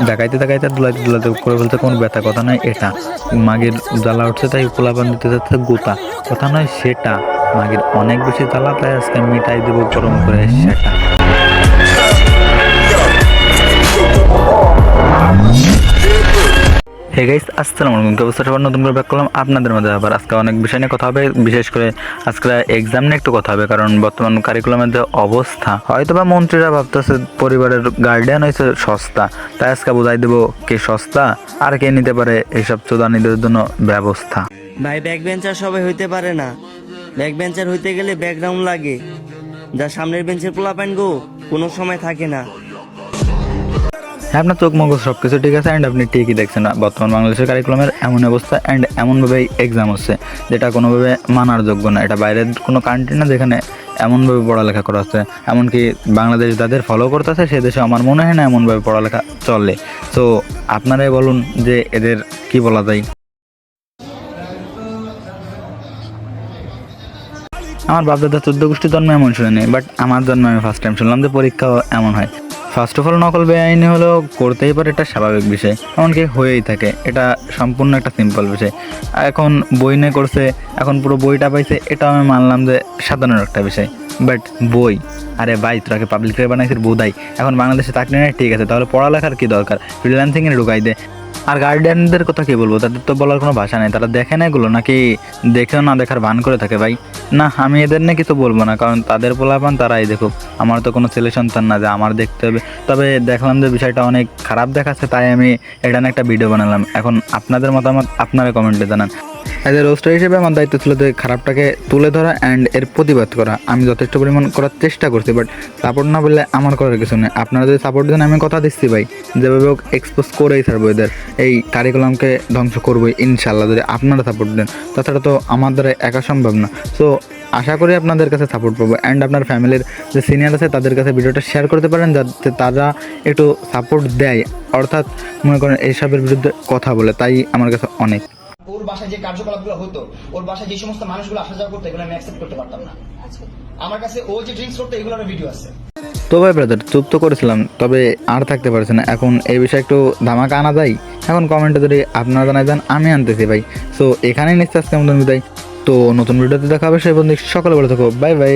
দেখাইতে দেখাইতে দুলাইতে দুলাইতে করে বলতে কোন ব্যথা কথা নয় এটা, মাগের জ্বালা উঠছে তাই পোলাপান দিতে যাচ্ছে গোতা, কথা নয় সেটা, মাগের অনেক বেশি জ্বালা তাই আজকে মিটাই দেবো গরম করে সেটা। হে গাইস, আসসালামু আলাইকুম। কি অবস্থা সবার? নতুন করে ব্যাক করলাম আপনাদের মধ্যে আবার। আজকে অনেক বিষয় নিয়ে কথা হবে, বিশেষ করে আজকে এক্সাম নিয়ে একটু কথা হবে, কারণ বর্তমান কারিকুলামের যে অবস্থা, হয়তো বা মন্ত্রীরা ভাবতেছে পরিবারের গার্ডিয়ান হয়েছে সস্তা, তাই আজকে বোঝাই দেবো কে সস্তা আর কে নিতে পারে এইসব চোদানিদের জন্য ব্যবস্থা। ভাই ব্যাক বেঞ্চার সবাই হইতে পারে না, ব্যাক বেঞ্চার হইতে গেলে ব্যাকগ্রাউন্ড লাগে, যা সামনের বেঞ্চের পোলাপাইন গো কোনো সময় থাকে না। হ্যাঁ, আপনার চোখ মগজ সব কিছু ঠিক আছে অ্যান্ড আপনি ঠিকই দেখছেন না, বর্তমান বাংলাদেশের কারিকুলামের এমন অবস্থা অ্যান্ড এমনভাবেই এক্সাম হচ্ছে যেটা কোনোভাবে মানার যোগ্য না। এটা বাইরের কোনো কান্ট্রি না যেখানে এমনভাবে পড়ালেখা করা হচ্ছে, এমনকি বাংলাদেশ যাদের ফলো করতেছে সে দেশে আমার মনে হয় না এমনভাবে পড়ালেখা চলে। তো আপনারাই বলুন যে এদের কি বলা যায়। আমার বাপদাদা 14 গোষ্ঠীর জন্ম এমন শুনিনি, বাট আমার জন্ম আমি ফার্স্ট টাইম শুনলাম যে পরীক্ষাও এমন হয়। ফার্স্ট অফ অল নকল বেআইনি হলেও করতেই পারে, এটা স্বাভাবিক বিষয়, এমনকি হয়েই থাকে, এটা সম্পূর্ণ একটা সিম্পল বিষয়। এখন বই নিয়ে করছে, এখন পুরো বইটা পাইছে, এটা আমি মানলাম যে সাধারণ একটা বিষয়, বাট বই, আরে ভাই তোরাকে পাবলিক বানাইছিস বোধাই, এখন বাংলাদেশে চাকরি নেই ঠিক আছে, তাহলে পড়ালেখার কি দরকার, ফ্রিল্যান্সিংয়ে ঢুকাই দে। আর গার্ডিয়ানদের কথা কি বলবো, তাদের তো বলার কোনো ভাষা নেই, তারা দেখে না এগুলো নাকি দেখেও না দেখার ভান করে থাকে। ভাই না, আমি এদের নিয়ে কিছু বলবো না, কারণ তাদের পোলাপান তারাই দেখুক, আমার তো কোনো ছেলে সন্তান না যে আমার দেখতে হবে। তবে দেখলাম যে বিষয়টা অনেক খারাপ দেখাচ্ছে, তাই আমি এটা নিয়ে একটা ভিডিও বানালাম। এখন আপনাদের মতামত আপনারা কমেন্টে জানান। অ্যাজ এ রোস্টার হিসেবে আমার দায়িত্ব ছিল যে খারাপটাকে তুলে ধরা অ্যান্ড এর প্রতিবাদ করা। আমি যথেষ্ট পরিমাণ করার চেষ্টা করছি, বাট সাপোর্ট না বললে আমার করার কিছু নেই। আপনারা যদি সাপোর্ট দেন আমি কথা দিচ্ছি ভাই, যেভাবে হোক এক্সপোজ করেই ছাড়বো এদের, এই কারিকুলামকে ধ্বংস করবোই ইনশাল্লাহ যদি আপনারা সাপোর্ট দেন। তাছাড়া তো আমার দ্বারা একা সম্ভব না। সো আশা করি আপনাদের কাছে সাপোর্ট পাবো অ্যান্ড আপনার ফ্যামিলির যে সিনিয়র আছে তাদের কাছে ভিডিওটা শেয়ার করতে পারেন, যাতে তারা একটু সাপোর্ট দেয়, অর্থাৎ মনে করেন এইসবের বিরুদ্ধে কথা বলে। তাই আমার কাছে অনেক। ওর বাসায় যে কার্যকলাপগুলো হতো, ওর বাসায় যে সমস্ত মানুষগুলো আসা যাওয়া করতো, এগুলো আমি অ্যাকসেপ্ট করতে পারতাম না। আমার কাছে ও যে ড্রিঙ্কস করতো এগুলোর ভিডিও আছে। তো ভাই ব্রাদার, চুপ তো করেছিলাম, তবে আর থাকতে পারছে না। এখন এই বিষয়ে একটু ধামাকা আনা যায়। এখন কমেন্টে যদি আপনারা জানাই দেন, আমি আনতেছি ভাই। সো এখানেই নিচ্ছে আজকে মতন বিদায়। তো নতুন ভিডিওতে দেখা হবে, সেই বন্ধু সকলে বলে থাকো বাই বাই।